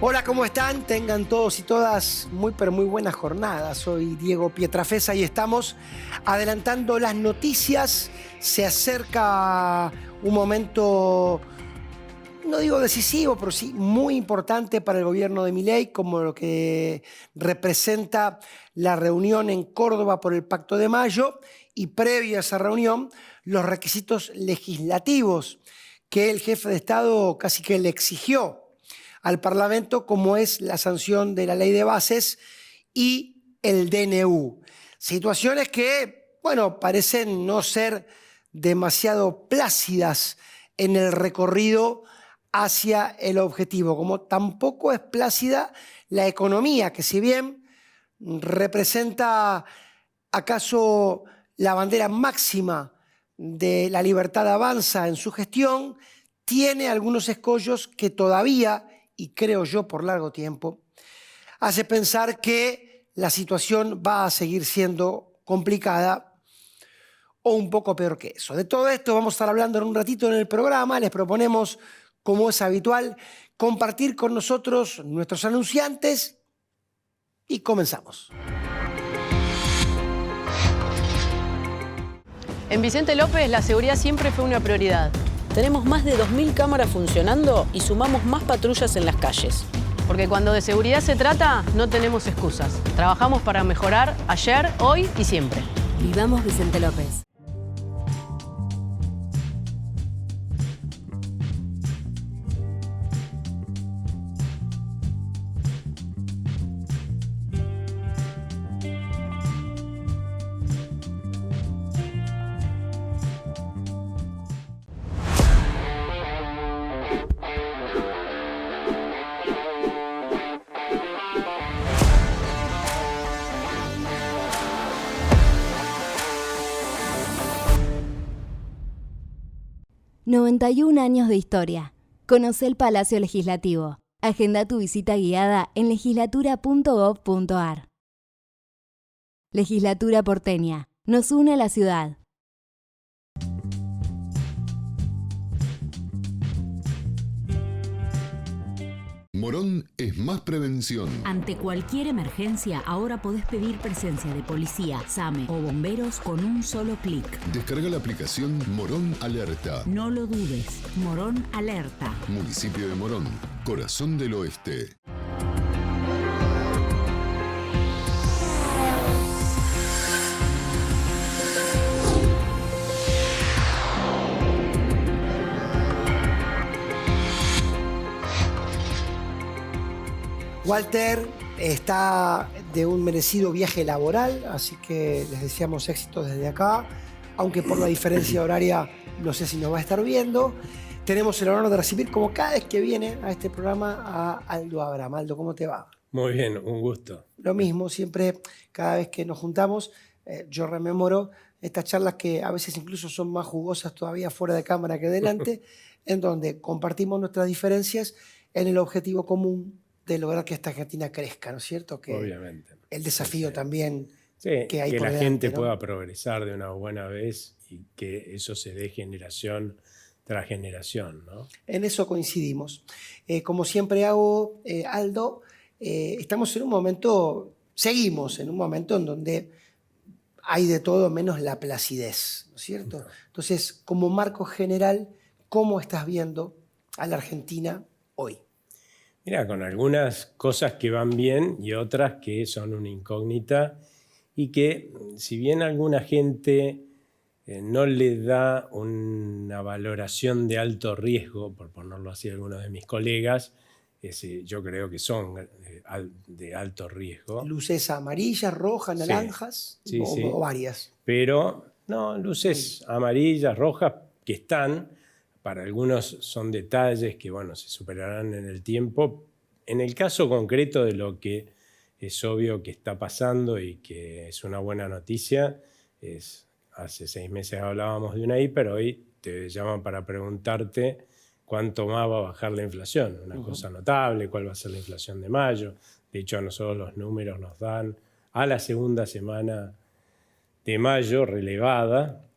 Hola, ¿cómo están? Tengan todos y todas muy pero muy buenas jornadas. Soy Diego Pietrafesa y estamos adelantando las noticias. Se acerca un momento, no digo decisivo, pero sí muy importante para el gobierno de Milei, como lo que representa la reunión en Córdoba por el Pacto de Mayo y previo a esa reunión, los requisitos legislativos que el jefe de Estado casi que le exigió al Parlamento, como es la sanción de la ley de bases y el DNU. Situaciones que, bueno, parecen no ser demasiado plácidas en el recorrido hacia el objetivo, como tampoco es plácida la economía, que si bien representa acaso la bandera máxima de la libertad avanza en su gestión, tiene algunos escollos que todavía, y creo yo por largo tiempo, hace pensar que la situación va a seguir siendo complicada o un poco peor que eso. De todo esto vamos a estar hablando en un ratito en el programa. Les proponemos, como es habitual, compartir con nosotros nuestros anunciantes y comenzamos. En Vicente López la seguridad siempre fue una prioridad. Tenemos más de 2.000 cámaras funcionando y sumamos más patrullas en las calles. Porque cuando de seguridad se trata, no tenemos excusas. Trabajamos para mejorar ayer, hoy y siempre. Vivamos Vicente López. ...91 años de historia. Conoce el Palacio Legislativo. Agenda tu visita guiada en legislatura.gov.ar. Legislatura porteña. Nos une a la ciudad. Morón es más prevención. Ante cualquier emergencia, ahora podés pedir presencia de policía, SAME o bomberos con un solo clic. Descarga la aplicación Morón Alerta. No lo dudes. Morón Alerta. Municipio de Morón, corazón del oeste. Walter está de un merecido viaje laboral, así que les deseamos éxito desde acá, aunque por la diferencia horaria no sé si nos va a estar viendo. Tenemos el honor de recibir, como cada vez que viene a este programa, a Aldo Abraham. Aldo, ¿cómo te va? Muy bien, un gusto. Lo mismo, siempre, cada vez que nos juntamos, yo rememoro estas charlas que a veces incluso son más jugosas todavía fuera de cámara que delante, en donde compartimos nuestras diferencias en el objetivo común de lograr que esta Argentina crezca, ¿no es cierto? Que obviamente. El desafío sí. también Sí, que hay que por la delante, gente ¿no? pueda progresar de una buena vez y que eso se dé generación tras generación, ¿no? En eso coincidimos. Como siempre hago, Aldo, estamos en un momento, seguimos en un momento en donde hay de todo menos la placidez, ¿no es cierto? Entonces, como marco general, ¿cómo estás viendo a la Argentina hoy? Mira, con algunas cosas que van bien y otras que son una incógnita y que, si bien alguna gente no le da una valoración de alto riesgo, por ponerlo así a algunos de mis colegas, yo creo que son de alto riesgo. Luces amarillas, rojas, naranjas, sí, o varias. Pero no, luces amarillas, rojas que están. Para algunos son detalles que, bueno, se superarán en el tiempo. En el caso concreto de lo que es obvio que está pasando y que es una buena noticia, hace 6 meses hablábamos de una hiper, hoy te llaman para preguntarte cuánto más va a bajar la inflación. Una cosa notable, cuál va a ser la inflación de mayo. De hecho, a nosotros los números nos dan a la segunda semana de mayo relevada.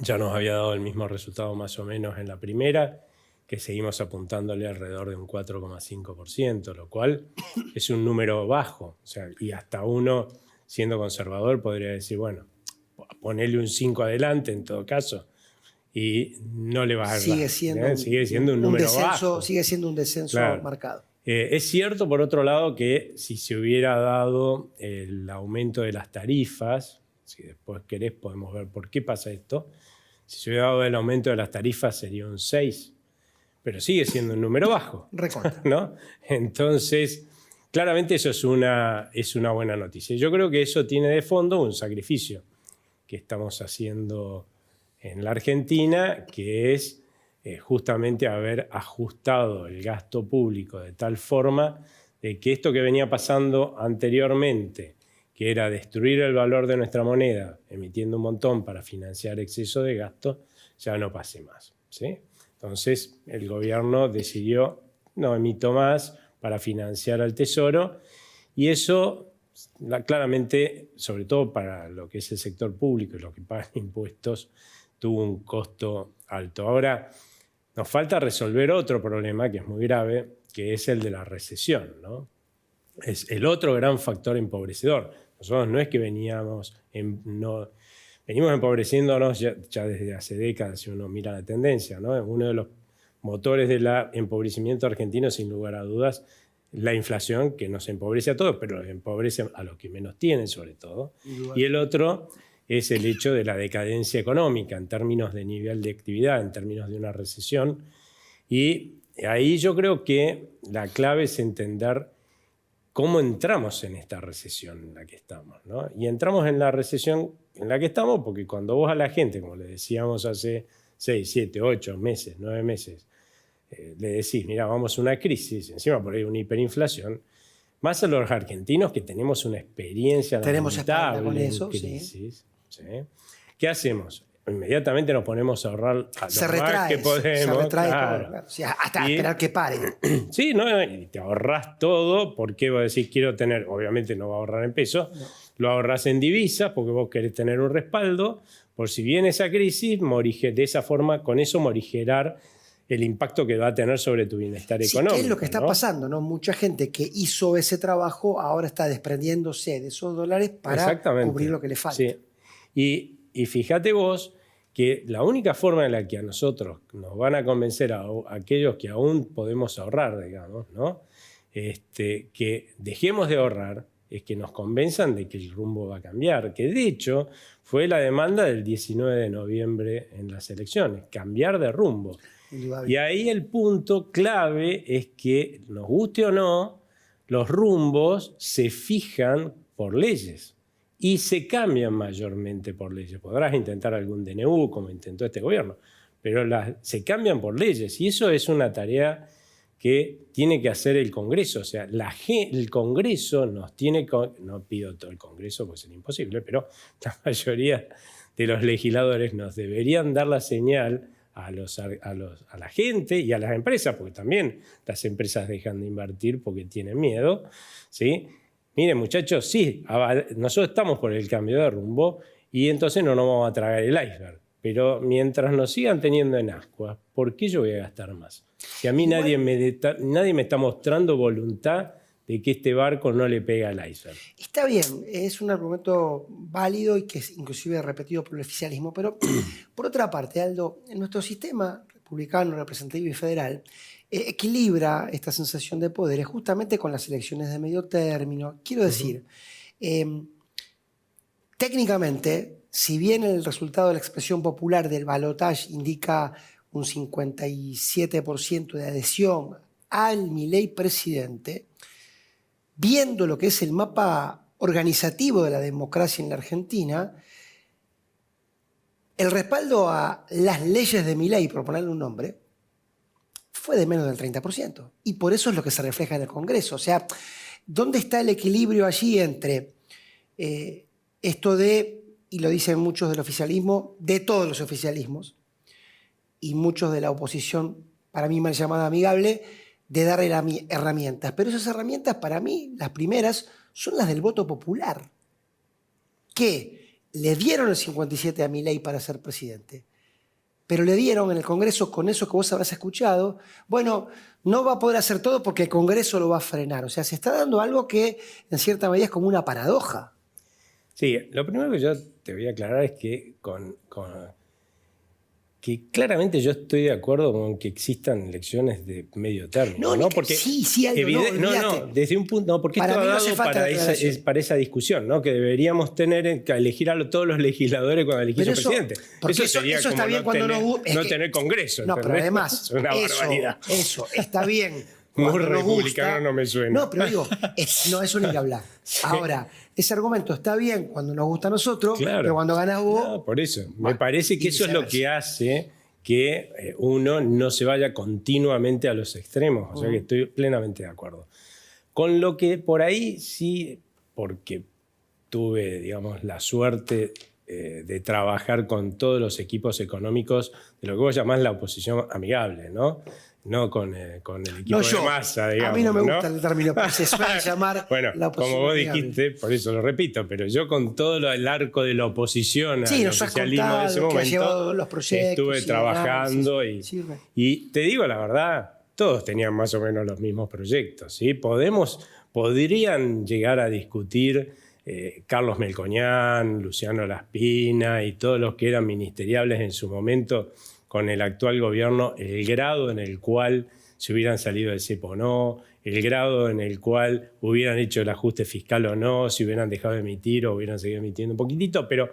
Ya nos había dado el mismo resultado más o menos en la primera que seguimos apuntándole alrededor de un 4,5%, lo cual es un número bajo. O sea, y hasta uno, siendo conservador, podría decir, bueno, ponerle un 5 adelante en todo caso, y no le va a dar. Sigue siendo un número descenso, bajo. sigue siendo un descenso Claro. marcado. Es cierto, por otro lado, que si se hubiera dado el aumento de las tarifas, si después querés podemos ver por qué pasa esto, si se hubiera dado el aumento de las tarifas sería un 6, pero sigue siendo un número bajo. Recontra. ¿No? Entonces, claramente eso es una buena noticia. Yo creo que eso tiene de fondo un sacrificio que estamos haciendo en la Argentina, que es justamente haber ajustado el gasto público de tal forma de que esto que venía pasando anteriormente, que era destruir el valor de nuestra moneda, emitiendo un montón para financiar exceso de gasto, ya no pase más, ¿sí? Entonces, el gobierno decidió, no emito más para financiar al Tesoro, y eso claramente, sobre todo para lo que es el sector público y los que pagan impuestos, tuvo un costo alto. Ahora, nos falta resolver otro problema que es muy grave, que es el de la recesión, ¿no? Es el otro gran factor empobrecedor. Nosotros no es que venimos empobreciéndonos ya desde hace décadas, si uno mira la tendencia, ¿no? Uno de los motores del empobrecimiento argentino, sin lugar a dudas, la inflación, que nos empobrece a todos, pero empobrece a los que menos tienen, sobre todo. Y el otro es el hecho de la decadencia económica en términos de nivel de actividad, en términos de una recesión. Y ahí yo creo que la clave es entender cómo entramos en esta recesión en la que estamos, ¿no? Y entramos en la recesión en la que estamos porque cuando vos a la gente, como le decíamos hace 6, 7, 8 meses, 9 meses, le decís, mira, vamos a una crisis, encima por ahí una hiperinflación, más a los argentinos que tenemos una experiencia lamentable con eso, en crisis, ¿sí? ¿Qué hacemos? Inmediatamente nos ponemos a ahorrar a lo más que podemos. Se retrae claro. todo, o sea, hasta esperar que pare. Sí, ¿no? Y te ahorrás todo porque vos decís, quiero tener, obviamente no va a ahorrar en pesos, no. Lo ahorrás en divisas porque vos querés tener un respaldo, por si viene esa crisis, de esa forma, con eso morigerar el impacto que va a tener sobre tu bienestar económico. ¿Qué es lo que está pasando, ¿no? Mucha gente que hizo ese trabajo ahora está desprendiéndose de esos dólares para cubrir lo que le falta. Sí. Y fíjate vos que la única forma en la que a nosotros nos van a convencer a aquellos que aún podemos ahorrar, digamos, ¿no? Que dejemos de ahorrar, es que nos convenzan de que el rumbo va a cambiar, que de hecho fue la demanda del 19 de noviembre en las elecciones, cambiar de rumbo. Y ahí el punto clave es que, nos guste o no, los rumbos se fijan por leyes y se cambian mayormente por leyes. Podrás intentar algún DNU como intentó este gobierno, pero se cambian por leyes y eso es una tarea que tiene que hacer el Congreso. O sea, el Congreso nos tiene... No pido todo el Congreso porque sería imposible, pero la mayoría de los legisladores nos deberían dar la señal a la gente y a las empresas, porque también las empresas dejan de invertir porque tienen miedo, ¿sí? Miren, muchachos, sí, nosotros estamos por el cambio de rumbo y entonces no nos vamos a tragar el iceberg. Pero mientras nos sigan teniendo en ascuas, ¿por qué yo voy a gastar más? Si a mí nadie me está mostrando voluntad de que este barco no le pega al iceberg. Está bien, es un argumento válido y que es inclusive repetido por el oficialismo, pero por otra parte, Aldo, en nuestro sistema republicano, representativo y federal, equilibra esta sensación de poderes justamente con las elecciones de medio término. Quiero decir, técnicamente, si bien el resultado de la expresión popular del balotaje indica un 57% de adhesión al Milei presidente, viendo lo que es el mapa organizativo de la democracia en la Argentina, el respaldo a las leyes de Milei, por ponerle un nombre, fue de menos del 30%. Y por eso es lo que se refleja en el Congreso. O sea, ¿dónde está el equilibrio allí entre esto de, y lo dicen muchos del oficialismo, de todos los oficialismos, y muchos de la oposición, para mí mal llamada amigable, de dar herramientas? Pero esas herramientas, para mí, las primeras, son las del voto popular, que le dieron el 57 a Milei para ser presidente, pero le dieron en el Congreso, con eso que vos habrás escuchado, bueno, no va a poder hacer todo porque el Congreso lo va a frenar. O sea, se está dando algo que en cierta medida es como una paradoja. Sí, lo primero que yo te voy a aclarar es que que claramente yo estoy de acuerdo con que existan elecciones de medio término, ¿no? Porque sí, algo, no, desde un punto, no, porque para esto ha mí no dado hace falta para esa discusión, ¿no? Que deberíamos tener que elegir a todos los legisladores cuando elegís un presidente. Porque sería eso como está bien cuando no tener Congreso. No, pero además, es una barbaridad. Eso está bien. Muy Cuando nos republicano gusta. no me suena. No, pero digo, no, eso ni que hablar. Sí. Ahora, ese argumento está bien cuando nos gusta a nosotros, claro. Pero cuando ganas vos... No, por eso. Me parece que eso es lo que hace que uno no se vaya continuamente a los extremos. O sea que estoy plenamente de acuerdo. Con lo que por ahí sí, porque tuve, digamos, la suerte de trabajar con todos los equipos económicos de lo que vos llamás la oposición amigable, ¿no? No con el equipo de masa, digamos. A mí no me gusta el término, pero se suele llamar bueno, la oposición como vos amigable. dijiste, por eso lo repito, pero yo con todo el arco de la oposición sí, al oficialismo de ese momento los proyectos, estuve trabajando y te digo la verdad, todos tenían más o menos los mismos proyectos, ¿sí? Podrían llegar a discutir Carlos Melconian, Luciano Laspina y todos los que eran ministeriables en su momento con el actual gobierno, el grado en el cual se hubieran salido del cepo o no, el grado en el cual hubieran hecho el ajuste fiscal o no, si hubieran dejado de emitir o hubieran seguido emitiendo un poquitito, pero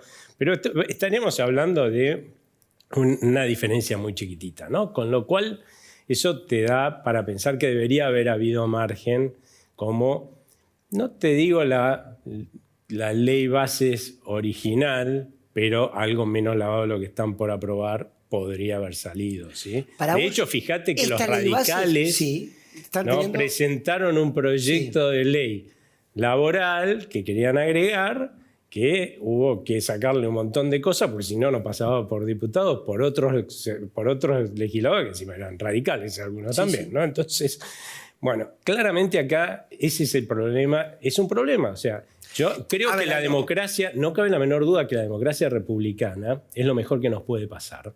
estaríamos hablando de una diferencia muy chiquitita, ¿no? Con lo cual eso te da para pensar que debería haber habido margen como, no te digo la ley bases original, pero algo menos lavado de lo que están por aprobar, podría haber salido, ¿sí? De hecho, fíjate que los radicales presentaron un proyecto de ley laboral que querían agregar, que hubo que sacarle un montón de cosas, porque si no, no pasaba por diputados, por otros legisladores, que encima eran radicales algunos también, ¿no? Entonces, bueno, claramente acá ese es el problema, es un problema, o sea, yo creo que la democracia, no cabe la menor duda que la democracia republicana es lo mejor que nos puede pasar,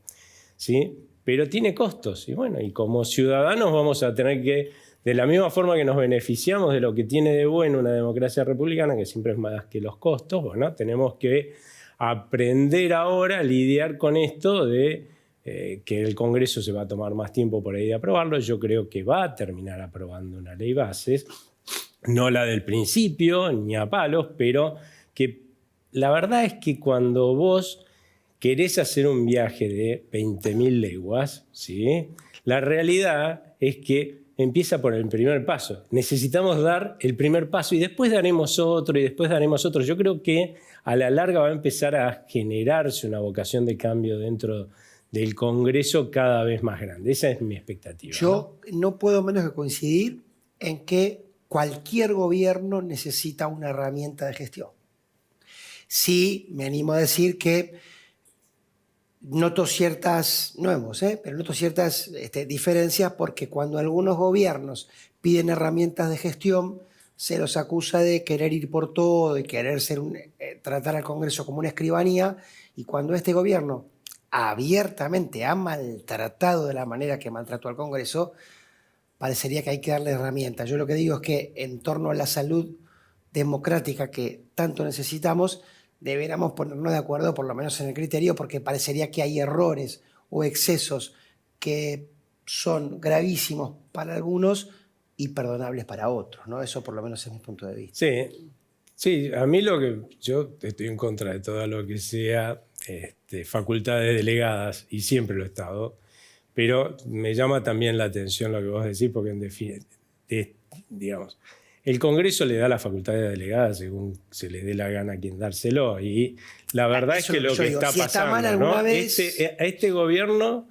¿sí? Pero tiene costos y bueno, y como ciudadanos vamos a tener que, de la misma forma que nos beneficiamos de lo que tiene de bueno una democracia republicana, que siempre es más que los costos, bueno, tenemos que aprender ahora a lidiar con esto de que el Congreso se va a tomar más tiempo por ahí de aprobarlo. Yo creo que va a terminar aprobando una ley bases, no la del principio ni a palos, pero que la verdad es que cuando vos querés hacer un viaje de 20.000 leguas, ¿sí? La realidad es que empieza por el primer paso. Necesitamos dar el primer paso y después daremos otro y después daremos otro. Yo creo que a la larga va a empezar a generarse una vocación de cambio dentro del Congreso cada vez más grande. Esa es mi expectativa. Yo no puedo menos que coincidir en que cualquier gobierno necesita una herramienta de gestión. Sí, me animo a decir que noto ciertas, pero noto ciertas diferencias porque cuando algunos gobiernos piden herramientas de gestión, se los acusa de querer ir por todo, de querer tratar al Congreso como una escribanía, y cuando este gobierno abiertamente ha maltratado de la manera que maltrató al Congreso, parecería que hay que darle herramientas. Yo lo que digo es que en torno a la salud democrática que tanto necesitamos, deberíamos ponernos de acuerdo por lo menos en el criterio, porque parecería que hay errores o excesos que son gravísimos para algunos y perdonables para otros, ¿no? Eso por lo menos es mi punto de vista. Sí, a mí yo estoy en contra de todo lo que sea facultades delegadas y siempre lo he estado, pero me llama también la atención lo que vos decís, porque en definitiva, digamos, el Congreso le da las facultades delegadas según se le dé la gana a quien dárselo. Y la verdad es que lo que está pasando, ¿no? A este gobierno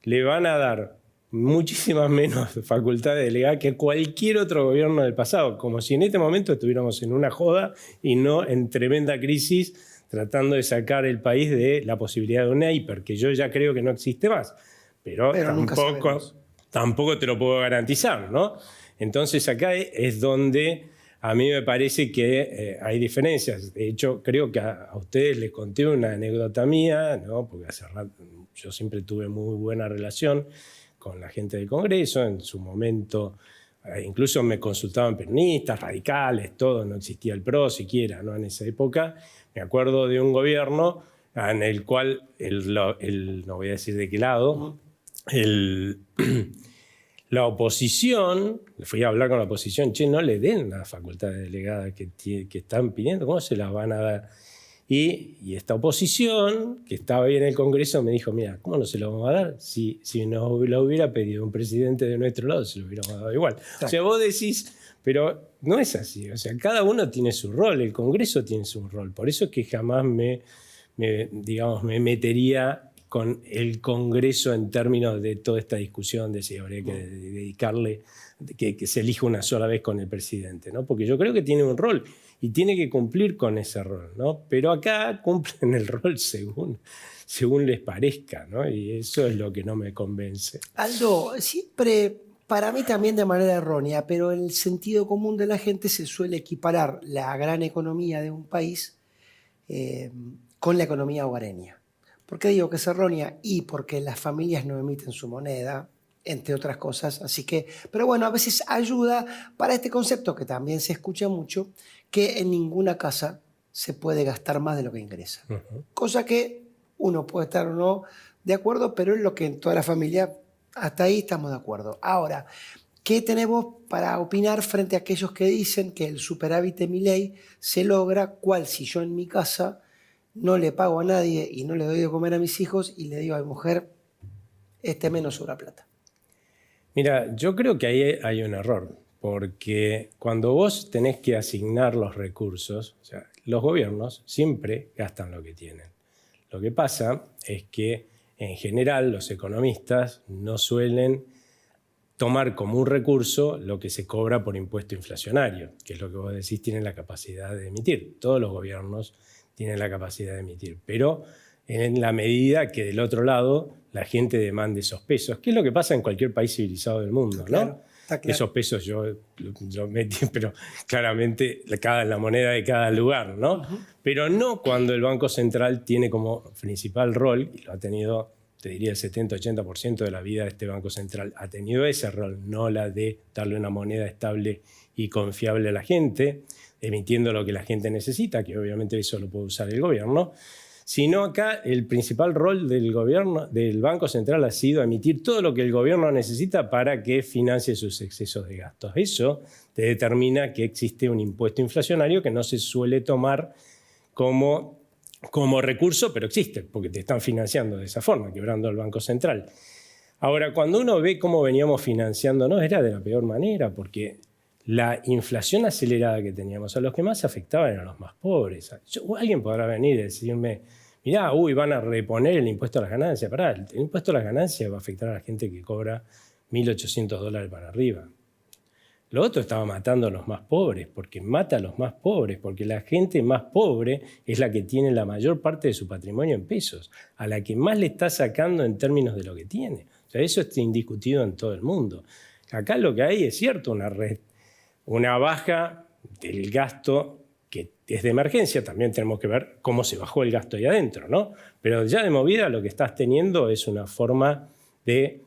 le van a dar muchísimas menos facultades delegadas que cualquier otro gobierno del pasado, como si en este momento estuviéramos en una joda y no en tremenda crisis tratando de sacar el país de la posibilidad de una hiper, que yo ya creo que no existe más. Pero tampoco te lo puedo garantizar, ¿no? Entonces acá es donde a mí me parece que hay diferencias. De hecho, creo que a ustedes les conté una anécdota mía, ¿no? Porque hace rato, yo siempre tuve muy buena relación con la gente del Congreso. En su momento incluso me consultaban peronistas, radicales, todo, no existía el PRO siquiera, ¿no? En esa época me acuerdo de un gobierno en el cual, no voy a decir de qué lado, la oposición, fui a hablar con la oposición, che, no le den la facultad de delegada que están pidiendo, ¿cómo se las van a dar? Y esta oposición, que estaba ahí en el Congreso, me dijo, mira, ¿cómo no se lo vamos a dar? Si nos lo hubiera pedido un presidente de nuestro lado, se lo hubiéramos dado igual. Exacto. O sea, vos decís, pero no es así. O sea, cada uno tiene su rol, el Congreso tiene su rol. Por eso es que jamás me metería con el Congreso en términos de toda esta discusión de si habría que dedicarle, que se elija una sola vez con el presidente, ¿no? Porque yo creo que tiene un rol y tiene que cumplir con ese rol, ¿no? Pero acá cumplen el rol según les parezca, ¿no? Y eso es lo que no me convence. Aldo, siempre, para mí también de manera errónea, pero en el sentido común de la gente se suele equiparar la gran economía de un país con la economía hogareña. ¿Por qué digo que es errónea? Y porque las familias no emiten su moneda, entre otras cosas. Así que, pero bueno, a veces ayuda para este concepto que también se escucha mucho, que en ninguna casa se puede gastar más de lo que ingresa. Cosa que uno puede estar o no de acuerdo, pero es lo que en toda la familia, hasta ahí estamos de acuerdo. Ahora, ¿qué tenemos para opinar frente a aquellos que dicen que el superávit de Milei se logra cual si yo en mi casa no le pago a nadie y no le doy de comer a mis hijos y le digo a mi mujer, este mes no sobra plata? Mira, yo creo que ahí hay un error, porque cuando vos tenés que asignar los recursos, o sea, los gobiernos siempre gastan lo que tienen. Lo que pasa es que, en general, los economistas no suelen tomar como un recurso lo que se cobra por impuesto inflacionario, que es lo que vos decís, tienen la capacidad de emitir. Todos los gobiernos tienen la capacidad de emitir, pero en la medida que del otro lado la gente demande esos pesos, que es lo que pasa en cualquier país civilizado del mundo, claro, ¿no? Está claro. Esos pesos yo metí, pero claramente la moneda de cada lugar, ¿no? Pero no cuando el Banco Central tiene como principal rol, y lo ha tenido, te diría, el 70-80% de la vida de este Banco Central, ha tenido ese rol, no la de darle una moneda estable y confiable a la gente, emitiendo lo que la gente necesita, que obviamente eso lo puede usar el gobierno, sino acá el principal rol del gobierno, del Banco Central, ha sido emitir todo lo que el gobierno necesita para que financie sus excesos de gastos. Eso te determina que existe un impuesto inflacionario que no se suele tomar como recurso, pero existe, porque te están financiando de esa forma, quebrando al Banco Central. Ahora, cuando uno ve cómo veníamos financiándonos, era de la peor manera, porque la inflación acelerada que teníamos, a los que más afectaban eran los más pobres. Alguien podrá venir y decirme, mirá, van a reponer el impuesto a las ganancias. Pará, el impuesto a las ganancias va a afectar a la gente que cobra $1.800 para arriba. Lo otro estaba matando a los más pobres, porque mata a los más pobres, porque la gente más pobre es la que tiene la mayor parte de su patrimonio en pesos, a la que más le está sacando en términos de lo que tiene. O sea, eso está indiscutido en todo el mundo. Acá lo que hay es cierto, una baja del gasto que es de emergencia. También tenemos que ver cómo se bajó el gasto ahí adentro, ¿no? Pero ya de movida lo que estás teniendo es una forma de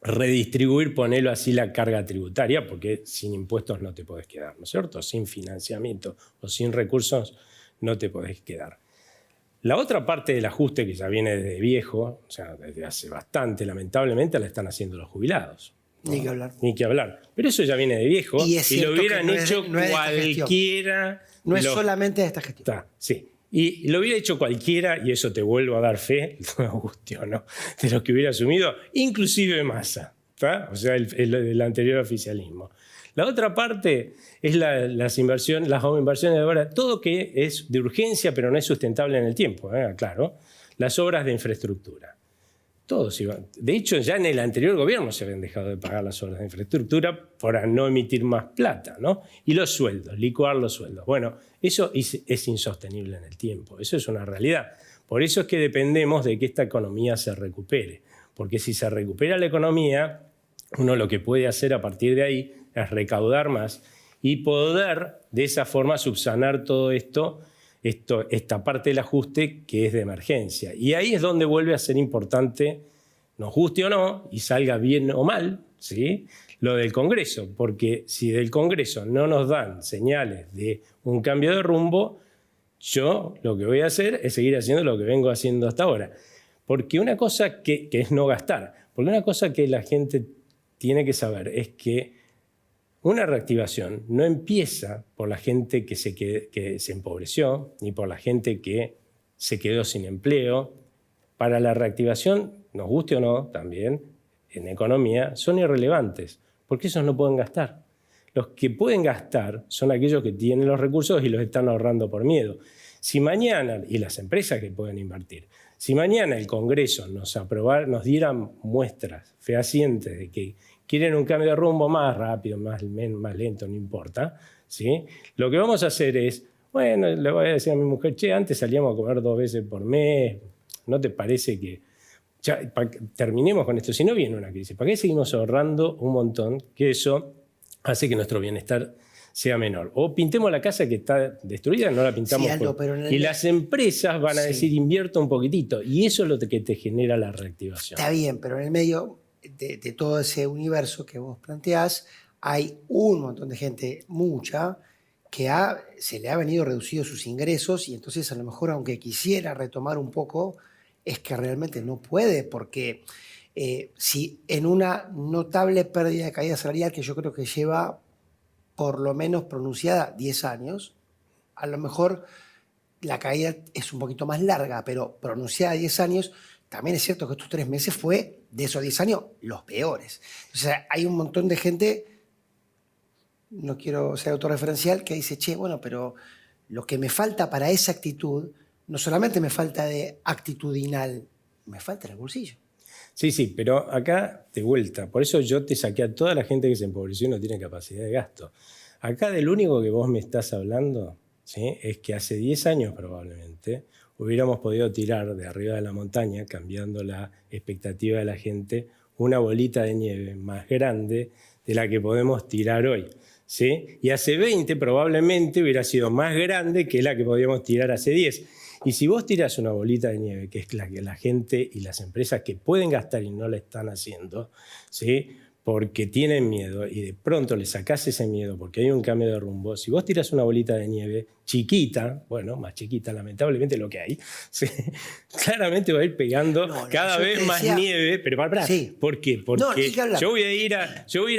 redistribuir, ponerlo así, la carga tributaria, porque sin impuestos no te podés quedar, ¿no es cierto? Sin financiamiento o sin recursos no te podés quedar. La otra parte del ajuste, que ya viene desde viejo, o sea, desde hace bastante, lamentablemente, la están haciendo los jubilados. Ni que hablar. Ni que hablar. Pero eso ya viene de viejo y lo hubieran hecho cualquiera. No es solamente de esta gestión. Está, sí. Y lo hubiera hecho cualquiera, y eso te vuelvo a dar fe, Agustio, ¿no? De lo que hubiera asumido, inclusive Massa, ¿tá? O sea, el anterior oficialismo. La otra parte es las inversiones de ahora, todo que es de urgencia, pero no es sustentable en el tiempo, claro. Las obras de infraestructura. Todos iban. De hecho, ya en el anterior gobierno se habían dejado de pagar las obras de infraestructura para no emitir más plata, ¿no? Y los sueldos, licuar los sueldos. Bueno, eso es insostenible en el tiempo, eso es una realidad. Por eso es que dependemos de que esta economía se recupere. Porque si se recupera la economía, uno lo que puede hacer a partir de ahí es recaudar más y poder de esa forma subsanar todo esto esta parte del ajuste que es de emergencia. Y ahí es donde vuelve a ser importante, nos guste o no, y salga bien o mal, ¿sí?, lo del Congreso, porque si del Congreso no nos dan señales de un cambio de rumbo, yo lo que voy a hacer es seguir haciendo lo que vengo haciendo hasta ahora. Porque una cosa que es no gastar, porque una cosa que la gente tiene que saber es que una reactivación no empieza por la gente que se empobreció, ni por la gente que se quedó sin empleo. Para la reactivación, nos guste o no, también en economía, son irrelevantes, porque esos no pueden gastar. Los que pueden gastar son aquellos que tienen los recursos y los están ahorrando por miedo. Si mañana, y las empresas que pueden invertir, si mañana el Congreso nos diera muestras fehacientes de que quieren un cambio de rumbo más rápido, más lento, no importa, ¿sí?, lo que vamos a hacer es, bueno, le voy a decir a mi mujer, che, antes salíamos a comer 2 veces por mes, ¿no te parece que ya terminemos con esto? Si no viene una crisis, ¿para qué seguimos ahorrando un montón? Que eso hace que nuestro bienestar sea menor. O pintemos la casa que está destruida, no la pintamos. Sí, Aldo, pero y las empresas van a decir, invierto un poquitito. Y eso es lo que te genera la reactivación. Está bien, pero en el medio de todo ese universo que vos planteás, hay un montón de gente, mucha, que se le ha venido reducido sus ingresos y entonces a lo mejor, aunque quisiera retomar un poco, es que realmente no puede, porque si en una notable pérdida de caída salarial, que yo creo que lleva por lo menos pronunciada 10 años, a lo mejor la caída es un poquito más larga, pero pronunciada 10 años, también es cierto que estos 3 meses fue, de esos 10 años, los peores. O sea, hay un montón de gente, no quiero ser autorreferencial, que dice, che, bueno, pero lo que me falta para esa actitud, no solamente me falta de actitudinal, me falta en el bolsillo. Sí, pero acá, de vuelta, por eso yo te saqué a toda la gente que se empobreció y no tiene capacidad de gasto. Acá del único que vos me estás hablando, ¿sí?, es que hace 10 años probablemente hubiéramos podido tirar de arriba de la montaña, cambiando la expectativa de la gente, una bolita de nieve más grande de la que podemos tirar hoy, ¿sí? Y hace 20 probablemente hubiera sido más grande que la que podíamos tirar hace 10. Y si vos tirás una bolita de nieve, que es la que la gente y las empresas que pueden gastar y no la están haciendo, ¿sí?, porque tienen miedo y de pronto le sacás ese miedo porque hay un cambio de rumbo, si vos tirás una bolita de nieve chiquita, bueno, más chiquita lamentablemente lo que hay, ¿sí?, claramente va a ir pegando cada vez más nieve, pero para, sí. ¿Por qué? Porque yo voy a ir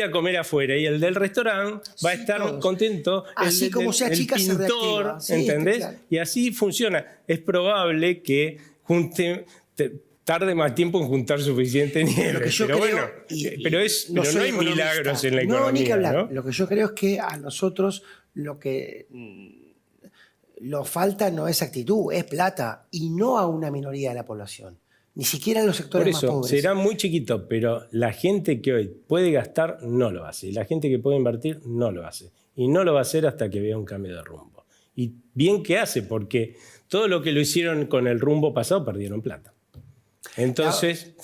a comer afuera y el del restaurante va a estar contento, así como sea chica se reactiva, ¿entendés? Claro. Y así funciona. Es probable que tarde más tiempo en juntar suficiente nieve. Lo que yo creo, pero no hay milagros en la economía. No, ni que hablar. ¿No? Lo que yo creo es que a nosotros lo que nos falta no es actitud, es plata, y no a una minoría de la población. Ni siquiera en los sectores más pobres. Será muy chiquito, pero la gente que hoy puede gastar no lo hace. Y la gente que puede invertir no lo hace. Y no lo va a hacer hasta que vea un cambio de rumbo. Y bien que hace, porque todo lo que lo hicieron con el rumbo pasado perdieron plata. Entonces,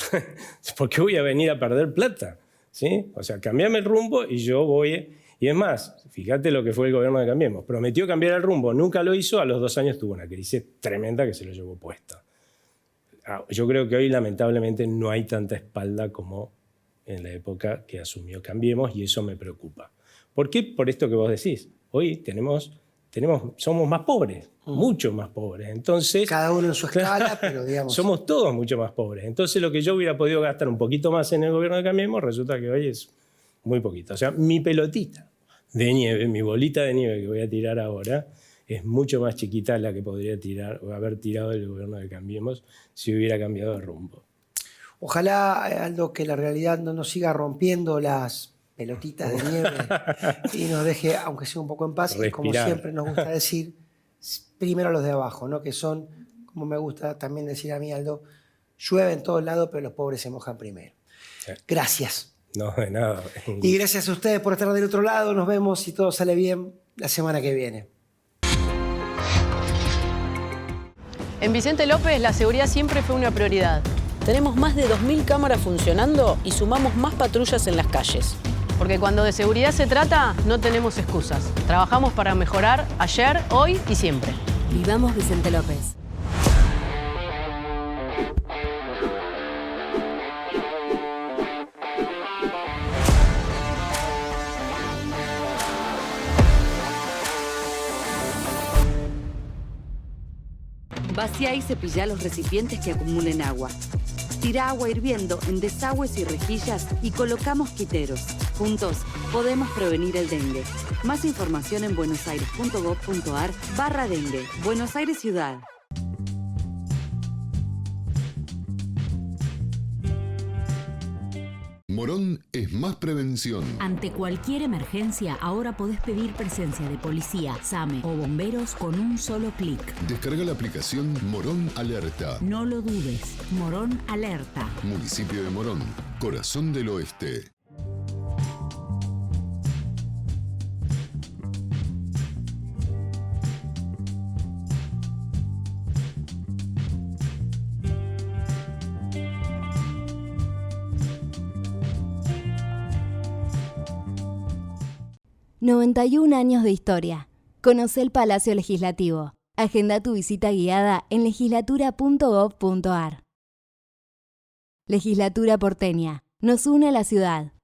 ¿por qué voy a venir a perder plata? ¿Sí? O sea, cambiame el rumbo y yo voy... Y es más, fíjate lo que fue el gobierno de Cambiemos. Prometió cambiar el rumbo, nunca lo hizo, a los 2 años tuvo una crisis tremenda que se lo llevó puesta. Yo creo que hoy, lamentablemente, no hay tanta espalda como en la época que asumió Cambiemos y eso me preocupa. ¿Por qué? Por esto que vos decís. Hoy somos más pobres, mucho más pobres. Entonces, cada uno en su escala, pero digamos... Somos todos mucho más pobres. Entonces, lo que yo hubiera podido gastar un poquito más en el gobierno de Cambiemos, resulta que hoy es muy poquito. O sea, mi pelotita de nieve, mi bolita de nieve que voy a tirar ahora, es mucho más chiquita de la que podría tirar o haber tirado el gobierno de Cambiemos si hubiera cambiado de rumbo. Ojalá, Aldo, que la realidad no nos siga rompiendo las pelotitas de nieve y nos deje, aunque sea un poco en paz, respirar. Y como siempre nos gusta decir, primero los de abajo, ¿no? Que son, como me gusta también decir a mí, Aldo, llueve en todos lados, pero los pobres se mojan primero. Sí. Gracias. No, de nada. Y gracias a ustedes por estar del otro lado. Nos vemos, si todo sale bien, la semana que viene. En Vicente López, la seguridad siempre fue una prioridad. Tenemos más de 2.000 cámaras funcionando y sumamos más patrullas en las calles. Porque cuando de seguridad se trata, no tenemos excusas. Trabajamos para mejorar ayer, hoy y siempre. Vivamos Vicente López. Vacía y cepilla los recipientes que acumulen agua. Tira agua hirviendo en desagües y rejillas y coloca mosquiteros. Juntos podemos prevenir el dengue. Más información en buenosaires.gov.ar/dengue. Buenos Aires Ciudad. Morón es más prevención. Ante cualquier emergencia, ahora podés pedir presencia de policía, SAME o bomberos con un solo clic. Descarga la aplicación Morón Alerta. No lo dudes. Morón Alerta. Municipio de Morón, Corazón del Oeste. ...91 años de historia. Conoce el Palacio Legislativo. Agenda tu visita guiada en legislatura.gov.ar. Legislatura porteña. Nos une a la ciudad.